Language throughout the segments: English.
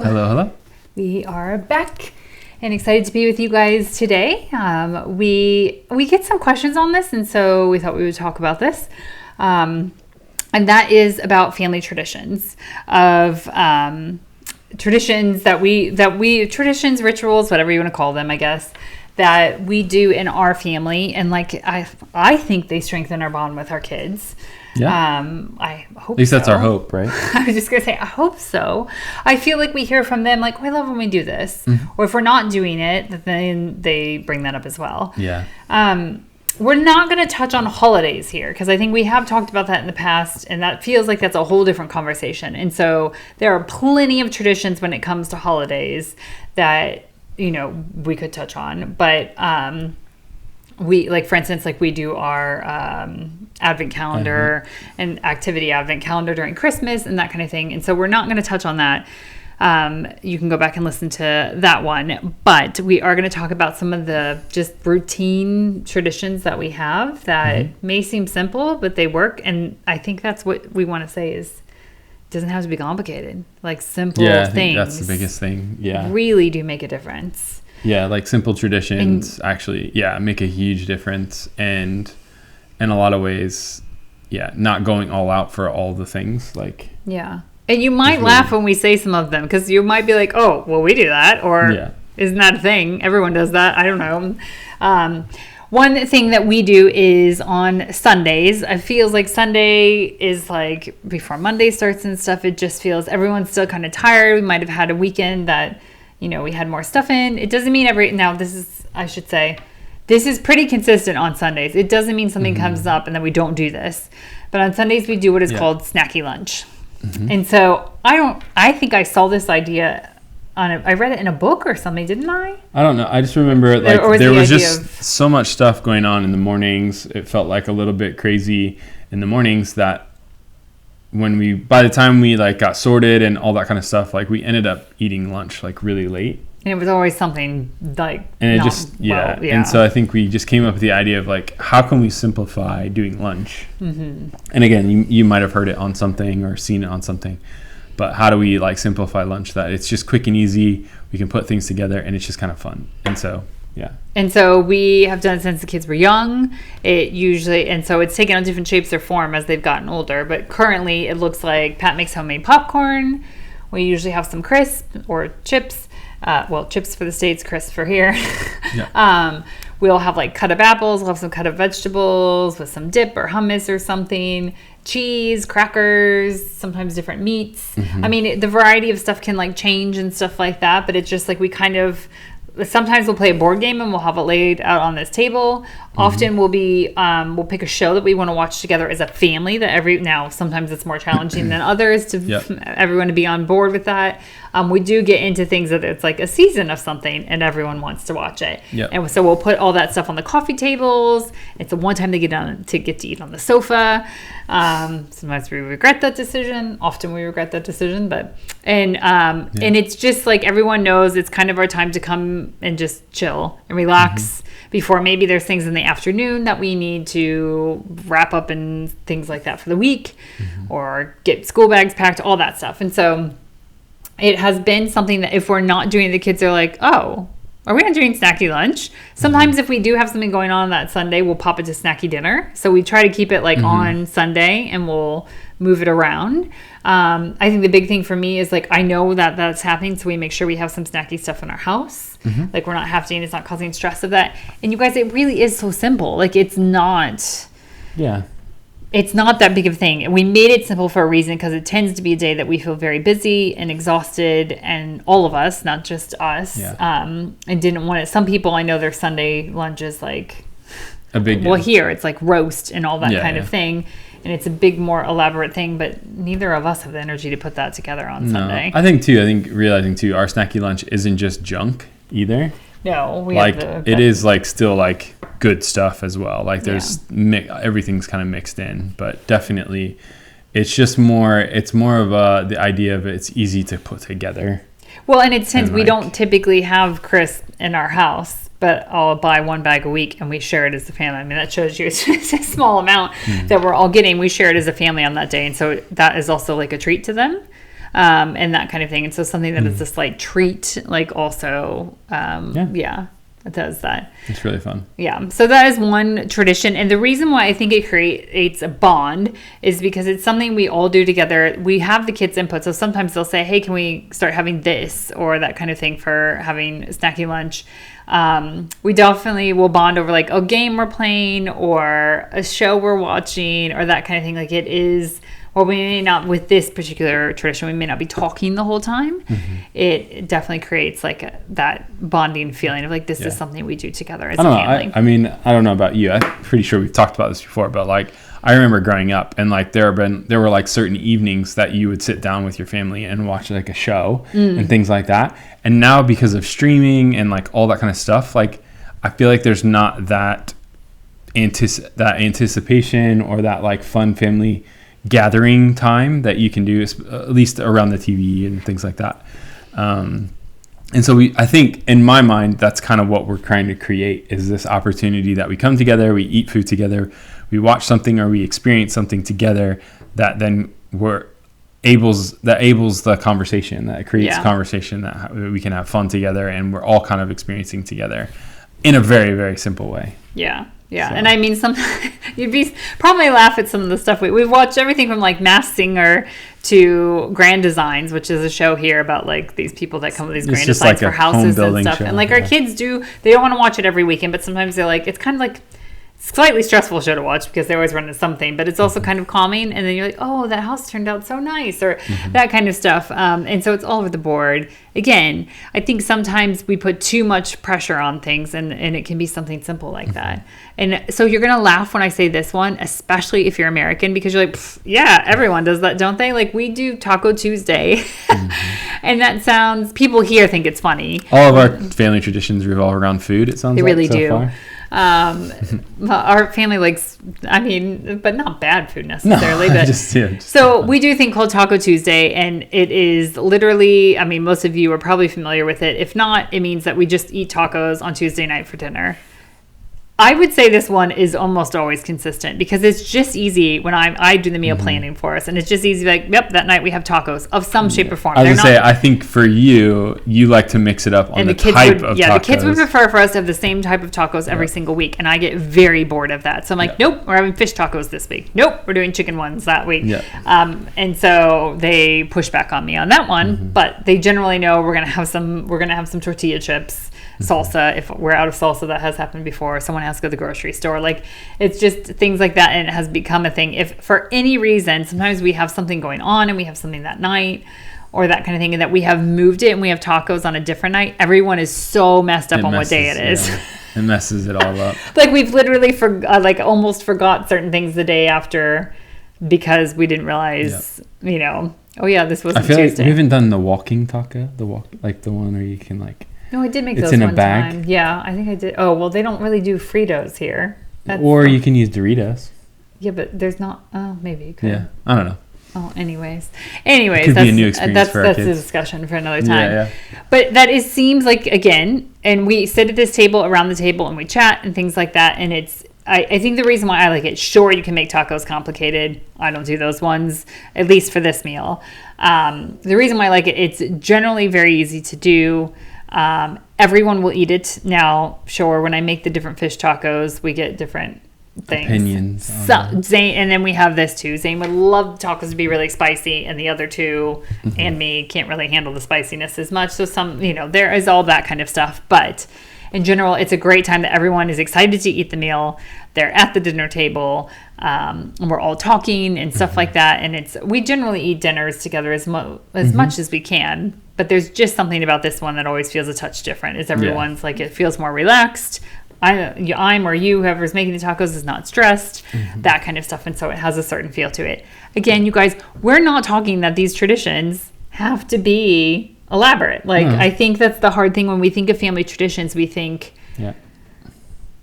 Hello, hello. We are back and excited to be with you guys today. We get some questions on this, and so we thought we would talk about this. And that is about family traditions of traditions that we traditions, rituals, whatever you want to call them, I guess, that we do in our family, and like I think they strengthen our bond with our kids. Yeah. I hope At least that's so. our hope, right? I was just gonna say, I hope so. I feel like we hear from them like, "We love when we do this," or if we're not doing it, then they bring that up as well. Yeah. We're not going to touch on holidays here because I think we have talked about that in the past, and that feels like that's a whole different conversation. And so there are plenty of traditions when it comes to holidays that, you know, we could touch on. But we, like, for instance, like we do our advent calendar and activity advent calendar during Christmas and that kind of thing. And so we're not going to touch on that. You can go back and listen to that one, but we are going to talk about some of the just routine traditions that we have that may seem simple, but they work. And I think that's what we want to say is it doesn't have to be complicated. Like simple I things. think that's the biggest thing. Yeah. Really do make a difference. Yeah. Like simple traditions actually, make a huge difference. And in a lot of ways, not going all out for all the things like. Yeah. And you might laugh when we say some of them because you might be like, oh, well, we do that. Or isn't that a thing? Everyone does that. I don't know. One thing that we do is on Sundays. It feels like Sunday is like before Monday starts and stuff. It just feels everyone's still kind of tired. We might have had a weekend that, you know, we had more stuff in. It doesn't mean this is pretty consistent on Sundays. It doesn't mean something comes up and then we don't do this. But on Sundays, we do what is called snacky lunch. And so I think I saw this idea I read it in a book or something, didn't I? I don't know. I just remember there was just so much stuff going on in the mornings. It felt like a little bit crazy in the mornings that by the time we like got sorted and all that kind of stuff, like we ended up eating lunch like really late. And it was always something like, and And so I think we just came up with the idea of like, how can we simplify doing lunch? And again, you might have heard it on something or seen it on something, but how do we like simplify lunch that it's just quick and easy? We can put things together and it's just kind of fun. And so, And so we have done it since the kids were young. And so it's taken on different shapes or form as they've gotten older. But currently it looks like Pat makes homemade popcorn. We usually have some crisp or chips. Chips for the States, crisp for here. We'll have like cut up apples. We'll have some cut up vegetables with some dip or hummus or something. Cheese, crackers, sometimes different meats. I mean, the variety of stuff can like change and stuff like that. But it's just like we kind of... Sometimes we'll play a board game and we'll have it laid out on this table. Often we'll pick a show that we want to watch together as a family. Now sometimes it's more challenging than others to everyone to be on board with that. We do get into things that it's like a season of something and everyone wants to watch it. And so we'll put all that stuff on the coffee tables. It's the one time they get to eat on the sofa. Sometimes we regret that decision. Often we regret that decision, and it's just like everyone knows it's kind of our time to come and just chill and relax before maybe there's things in the afternoon that we need to wrap up and things like that for the week or get school bags packed, all that stuff. And so it has been something that if we're not doing it, the kids are like, oh, are we not doing snacky lunch? Sometimes if we do have something going on that Sunday, we'll pop it to snacky dinner. So we try to keep it like on Sunday and we'll move it around. I think the big thing for me is like, I know that that's happening. So we make sure we have some snacky stuff in our house. Like we're not having, it's not causing stress of that. And you guys, it really is so simple. Like it's not that big of a thing. And we made it simple for a reason because it tends to be a day that we feel very busy and exhausted, and all of us, not just us. And didn't want it. Some people, I know their Sunday lunch is like a big deal. Well, here it's like roast and all that kind of thing. And it's a big, more elaborate thing, but neither of us have the energy to put that together on Sunday. I think realizing too, our snacky lunch isn't just junk either. No, we like it is like still like good stuff as well. Like there's everything's kind of mixed in, but definitely it's just more. It's more of the idea of it's easy to put together. Well, and it's since we don't typically have crisp in our house, but I'll buy one bag a week and we share it as a family. I mean, that shows you it's a small amount that we're all getting. We share it as a family on that day, and so that is also like a treat to them. and that kind of thing. And so something that is a slight treat, like also, it does that. It's really fun. Yeah. So that is one tradition. And the reason why I think it creates a bond is because it's something we all do together. We have the kids' input. So sometimes they'll say, hey, can we start having this or that kind of thing for having snacky lunch? We definitely will bond over like a game we're playing or a show we're watching or that kind of thing. Like it is, well, we may not, with this particular tradition, we may not be talking the whole time. It definitely creates like that bonding feeling of like, this is something we do together as a family. I mean, I don't know about you. I'm pretty sure we've talked about this before, but like, I remember growing up and like there were like certain evenings that you would sit down with your family and watch like a show and things like that. And now because of streaming and like all that kind of stuff, like I feel like there's not that anticipation or that like fun family gathering time that you can do, at least around the TV and things like that. And so I think in my mind, that's kind of what we're trying to create, is this opportunity that we come together, we eat food together, we watch something or we experience something together that then enables the conversation, that creates conversation, that we can have fun together and we're all kind of experiencing together in a very, very simple way. Yeah. Yeah, so. And I mean, you'd probably laugh at some of the stuff we've watched. Everything from like Masked Singer to Grand Designs, which is a show here about like these people that come with these grand designs for houses and stuff. Show, and like our kids they don't want to watch it every weekend, but sometimes they're like, it's kind of like slightly stressful show to watch because they always run into something, but it's also kind of calming. And then you're like, oh, that house turned out so nice, or that kind of stuff. And so it's all over the board. Again, I think sometimes we put too much pressure on things and it can be something simple like that. And so you're going to laugh when I say this one, especially if you're American, because you're like, yeah, everyone does that, don't they? Like we do Taco Tuesday. And that sounds, people here think it's funny. All of our family traditions revolve around food, it sounds like. They really do. Far. Our family likes, but not bad food necessarily. No, but just we do a thing called Taco Tuesday, and it is literally, most of you are probably familiar with it. If not, it means that we just eat tacos on Tuesday night for dinner. I would say this one is almost always consistent because it's just easy when I do the meal planning for us, and it's just easy, like, yep, that night we have tacos of some shape or form. I think for you like to mix it up on the type of tacos. Yeah, the kids would prefer for us to have the same type of tacos every single week, and I get very bored of that. So I'm like, nope, we're having fish tacos this week. Nope, we're doing chicken ones that week. Yeah. And so they push back on me on that one, but they generally know we're gonna have some tortilla chips. Salsa, if we're out of salsa, that has happened before. Someone has to go to the grocery store. Like, it's just things like that, and it has become a thing. If for any reason, sometimes we have something going on and we have something that night or that kind of thing, and that we have moved it and we have tacos on a different night, everyone is so messed up on what day it is. Yeah. It messes it all up. Like, we've literally almost forgot certain things the day after because we didn't realize, oh yeah, this wasn't Tuesday. I feel like we haven't done the walking taco, the one where you can like... No, I did make those one time. It's in a bag. Time. Yeah, I think I did. Oh, well, they don't really do Fritos here. Or you can use Doritos. Yeah, but there's not... Oh, maybe you could. Yeah, I don't know. Oh, anyways, it could be a new experience for our kids. That's a discussion for another time. Yeah. But seems like, again, and we sit at this table, around the table, and we chat and things like that, and it's... I think the reason why I like it, sure, you can make tacos complicated. I don't do those ones, at least for this meal. The reason why I like it, it's generally very easy to do. Everyone will eat it. Now, sure, when I make the different fish tacos, we get different things. Opinions. Zane, and then we have this too. Zane would love tacos to be really spicy, and the other two and me can't really handle the spiciness as much. So there is all that kind of stuff. But in general, it's a great time that everyone is excited to eat the meal. They're at the dinner table, and we're all talking and stuff like that. And we generally eat dinners together as much as we can. But there's just something about this one that always feels a touch different. Everyone's like, it feels more relaxed. I'm or you, whoever's making the tacos, is not stressed, that kind of stuff. And so it has a certain feel to it. Again, you guys, we're not talking that these traditions have to be elaborate. I think that's the hard thing when we think of family traditions. We think,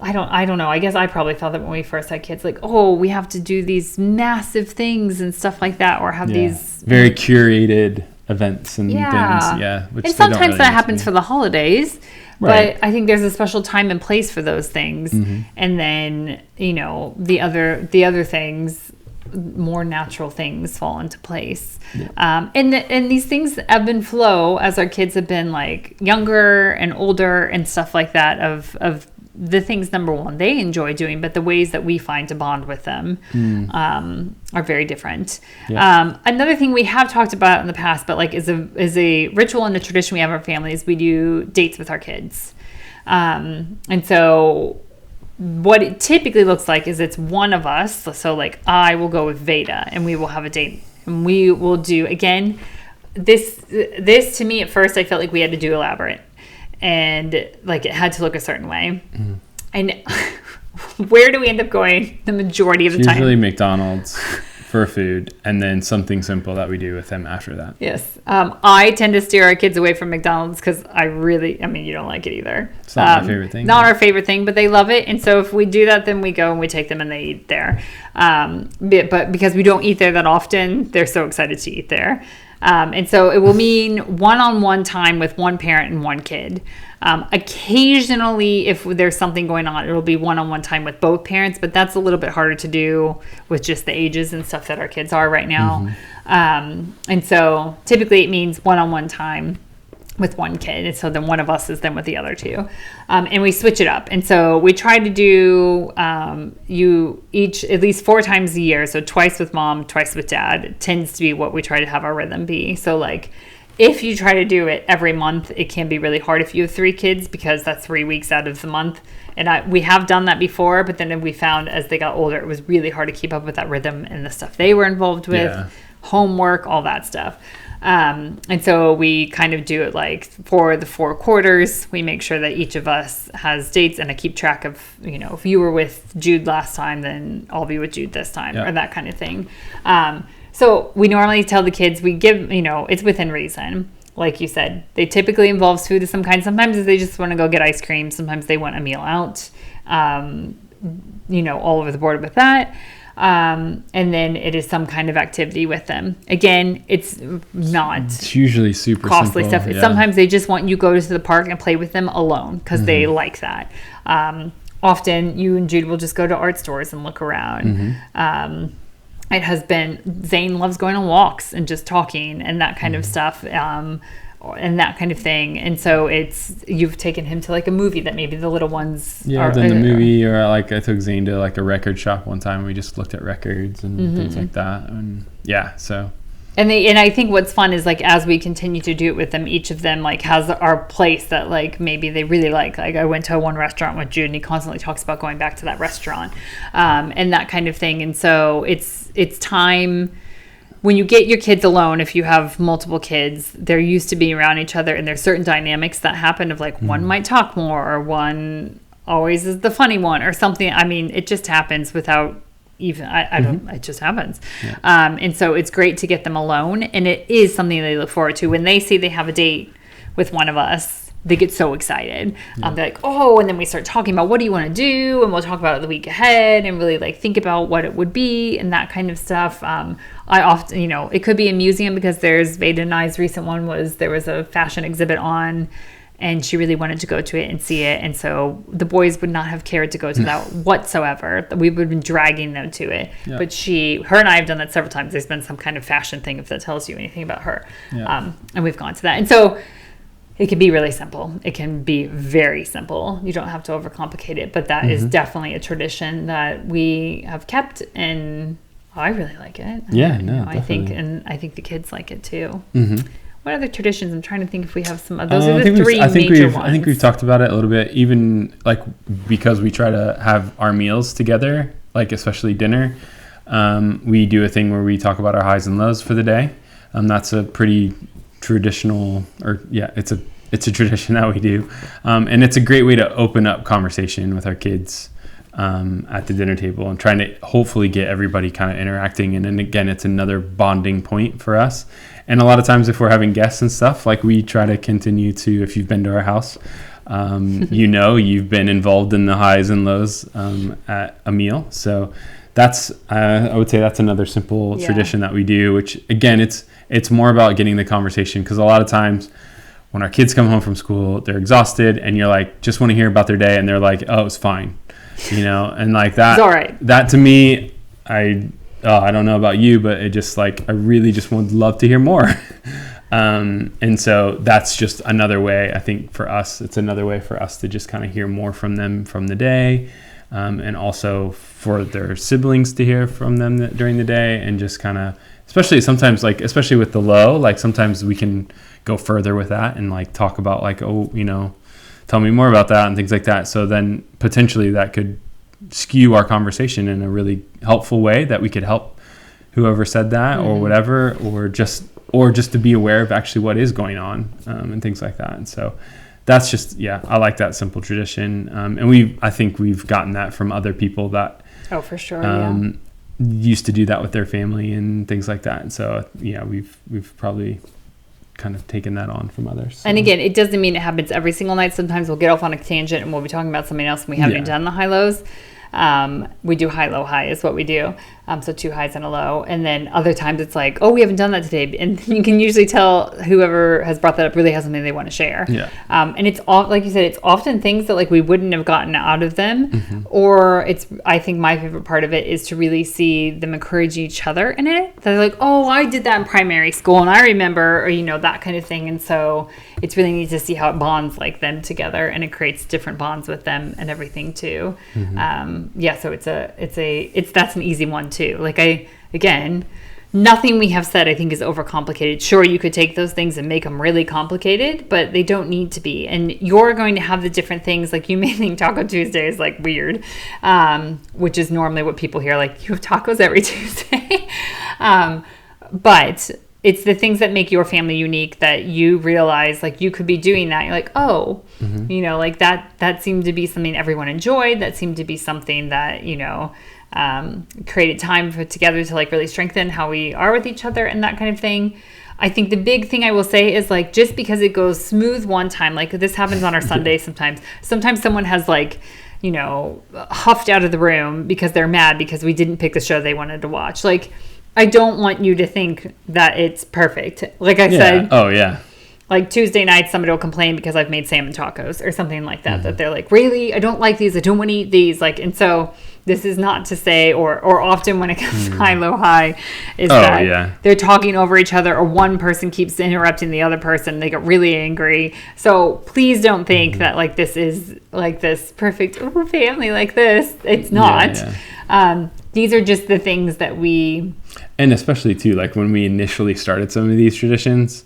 I don't know. I guess I probably thought that when we first had kids, like, oh, we have to do these massive things and stuff like that, or have these very curated events and things. And sometimes that happens for the holidays. Right. But I think there's a special time and place for those things. And then, the other things, more natural things fall into place. And these things ebb and flow as our kids have been like younger and older and stuff like that of the things, number one, they enjoy doing, but the ways that we find to bond with them are very different. Another thing we have talked about in the past, but like is a ritual and a tradition we have in our family is we do dates with our kids. And so what it typically looks like is it's one of us. So like I will go with Veda and we will have a date and we will do, again, this to me at first, I felt like we had to do elaborate. And like it had to look a certain way. And where do we end up going the majority of the time? Usually McDonald's for food, and then something simple that we do with them after that. Yes. I tend to steer our kids away from McDonald's because you don't like it either. It's not my favorite thing. Not our favorite thing, but they love it. And so if we do that, then we go and we take them and they eat there. But because we don't eat there that often, they're so excited to eat there. And so it will mean one-on-one time with one parent and one kid. Occasionally, if there's something going on, it'll be one-on-one time with both parents, but that's a little bit harder to do with just the ages and stuff that our kids are right now. And so typically it means one-on-one time with one kid. And so then one of us is then with the other two. And we switch it up. And so we try to do you each at least 4 times a year. So twice with mom, twice with dad. It tends to be what we try to have our rhythm be. So like if you try to do it every month, it can be really hard if you have 3 kids because that's 3 weeks out of the month. And we have done that before, but then we found as they got older, it was really hard to keep up with that rhythm and the stuff they were involved with, homework, all that stuff. And so we kind of do it like for the 4 quarters. We make sure that each of us has dates, and I keep track of, if you were with Jude last time, then I'll be with Jude this time, or that kind of thing. So we normally tell the kids, we give, it's within reason. Like you said, they typically involves food of some kind. Sometimes they just want to go get ice cream. Sometimes they want a meal out, all over the board with that. And then it is some kind of activity with them. Again, it's usually super costly simple stuff. Sometimes they just want you to go to the park and play with them alone because they like that. Often you and Jude will just go to art stores and look around. It has been, Zane loves going on walks and just talking and that kind of stuff. And that kind of thing. And so you've taken him to like a movie that maybe the little ones I've done the movie, or like I took Zane to like a record shop one time. We just looked at records and things like that. And so. And I think what's fun is like as we continue to do it with them, each of them like has our place that like maybe they really like. Like I went to one restaurant with Jude and he constantly talks about going back to that restaurant, and that kind of thing. And so it's time. When you get your kids alone, if you have multiple kids, they're used to being around each other, and there's certain dynamics that happen of like one might talk more, or one always is the funny one or something. I mean, it just happens without even, it just happens. And so it's great to get them alone, and it is something they look forward to. When they see they have a date with one of us, they get so excited. They're like, oh, and then we start talking about what do you want to do, and we'll talk about it the week ahead and really like think about what it would be and that kind of stuff. I often, it could be a museum because Veda and I's recent one there was a fashion exhibit on, and she really wanted to go to it and see it. And so the boys would not have cared to go to that whatsoever. We would have been dragging them to it. But her and I have done that several times. There's been some kind of fashion thing, if that tells you anything about her. And we've gone to that. And so it can be really simple. It can be very simple. You don't have to overcomplicate it, but that is definitely a tradition that we have kept, and I really like it. I think the kids like it too. What other traditions? I'm trying to think if we have some. Those are the 3 major ones. I think we've talked about it a little bit, even like because we try to have our meals together, like especially dinner. We do a thing where we talk about our highs and lows for the day. That's a pretty traditional, it's a tradition that we do, and it's a great way to open up conversation with our kids at the dinner table, and trying to hopefully get everybody kind of interacting. And then again, it's another bonding point for us. And a lot of times if we're having guests and stuff, like we try to continue to, if you've been to our house, you've been involved in the highs and lows at a meal. So that's I would say that's another simple tradition that we do, which again, it's more about getting the conversation, because a lot of times when our kids come home from school, they're exhausted, and you're like, just want to hear about their day, and they're like, oh, it's fine, and like that. It's all right. That to me, I I don't know about you, but it just like, I really just would love to hear more. And so that's just another way, I think for us, it's another way for us to just kind of hear more from them from the day. And also for their siblings to hear from them during the day, and just kind of, especially sometimes, like, especially with the low, like sometimes we can go further with that and like talk about like, oh, you know, tell me more about that and things like that. So then potentially that could skew our conversation in a really helpful way that we could help whoever said that or whatever, or just to be aware of actually what is going on, and things like that. And so that's just, I like that simple tradition. And I think we've gotten that from other people that for sure used to do that with their family and things like that. And so we've probably kind of taken that on from others. So. And again, it doesn't mean it happens every single night. Sometimes we'll get off on a tangent and we'll be talking about something else and we haven't even done the high lows. We do high, low, high is what we do. So 2 highs and a low. And then other times it's like, oh, we haven't done that today. And you can usually tell whoever has brought that up really has something they want to share. Yeah. And it's all, like you said, it's often things that like we wouldn't have gotten out of them. Or I think my favorite part of it is to really see them encourage each other in it. They're like, oh, I did that in primary school and I remember, or, that kind of thing. And so it's really neat to see how it bonds like them together, and it creates different bonds with them and everything too. So that's an easy one too. Like nothing we have said I think is overcomplicated. Sure, you could take those things and make them really complicated, but they don't need to be. And you're going to have the different things. Like you may think Taco Tuesday is like weird, which is normally what people hear. Like, you have tacos every Tuesday, but it's the things that make your family unique that you realize, like, you could be doing that. You're like, oh, like that seemed to be something everyone enjoyed. That seemed to be something that, created time together to like really strengthen how we are with each other and that kind of thing. I think the big thing I will say is like, just because it goes smooth one time, like this happens on our Sunday sometimes someone has like, huffed out of the room because they're mad because we didn't pick the show they wanted to watch. Like, I don't want you to think that it's perfect. Like I said. Oh, yeah. Like Tuesday night, somebody will complain because I've made salmon tacos or something like that, that they're like, really? I don't like these. I don't want to eat these. Like, and so this is not to say, or often when it comes to high, low, high, is that they're talking over each other, or one person keeps interrupting the other person. They get really angry. So please don't think that like this is like this perfect family like this. It's not. These are just the things that and especially too, like when we initially started some of these traditions,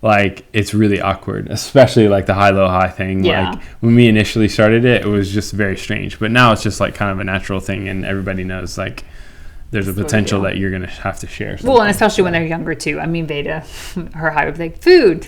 like it's really awkward, especially like the high, low, high thing. Like when we initially started it was just very strange, but now it's just like kind of a natural thing, and everybody knows like there's a potential that you're going to have to share something. Well, and especially when they're younger too. I mean, Veda, her high would be like, food.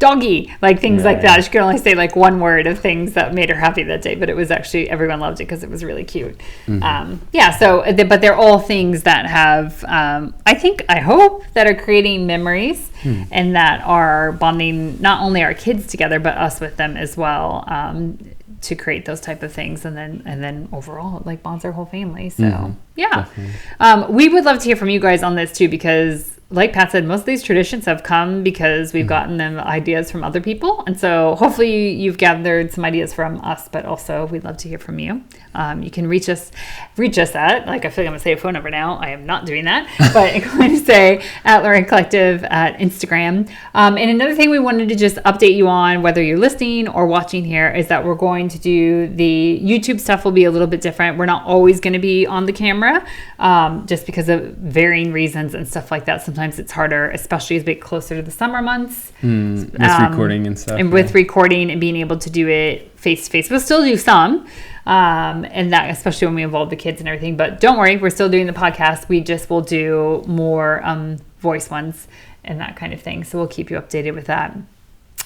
Doggy, like things like that. She could only say like one word of things that made her happy that day, but it was actually, everyone loved it because it was really cute. But they're all things that have, I hope that are creating memories and that are bonding not only our kids together, but us with them as well, to create those type of things. And then overall it like bonds our whole family. So we would love to hear from you guys on this too, because like Pat said, most of these traditions have come because we've gotten them ideas from other people. And so hopefully you've gathered some ideas from us, but also we'd love to hear from you. You can reach us at, like, I feel like I'm going to say a phone number now. I am not doing that, but I'm going to say at Lorraine Collective at Instagram. And another thing we wanted to just update you on, whether you're listening or watching here, is that we're going to do the YouTube stuff will be a little bit different. We're not always going to be on the camera, just because of varying reasons and stuff like that. Sometimes it's harder, especially as we get closer to the summer months. With recording and stuff. And with recording and being able to do it face to face. We'll still do some, and that especially when we involve the kids and everything. But don't worry, we're still doing the podcast. We just will do more voice ones and that kind of thing. So we'll keep you updated with that.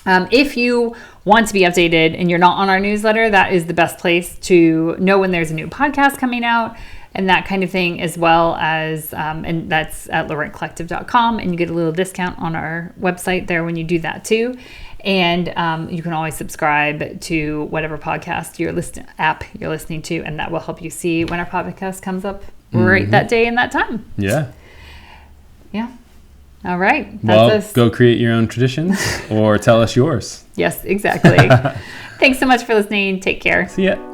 If you want to be updated and you're not on our newsletter, that is the best place to know when there's a new podcast coming out and that kind of thing, as well as, and that's at LorraineCollective.com, and you get a little discount on our website there when you do that too. And you can always subscribe to whatever podcast app you're listening to, and that will help you see when our podcast comes up right that day and that time. Yeah. All right. That's us. Go create your own traditions or tell us yours. Yes, exactly. Thanks so much for listening. Take care. See ya.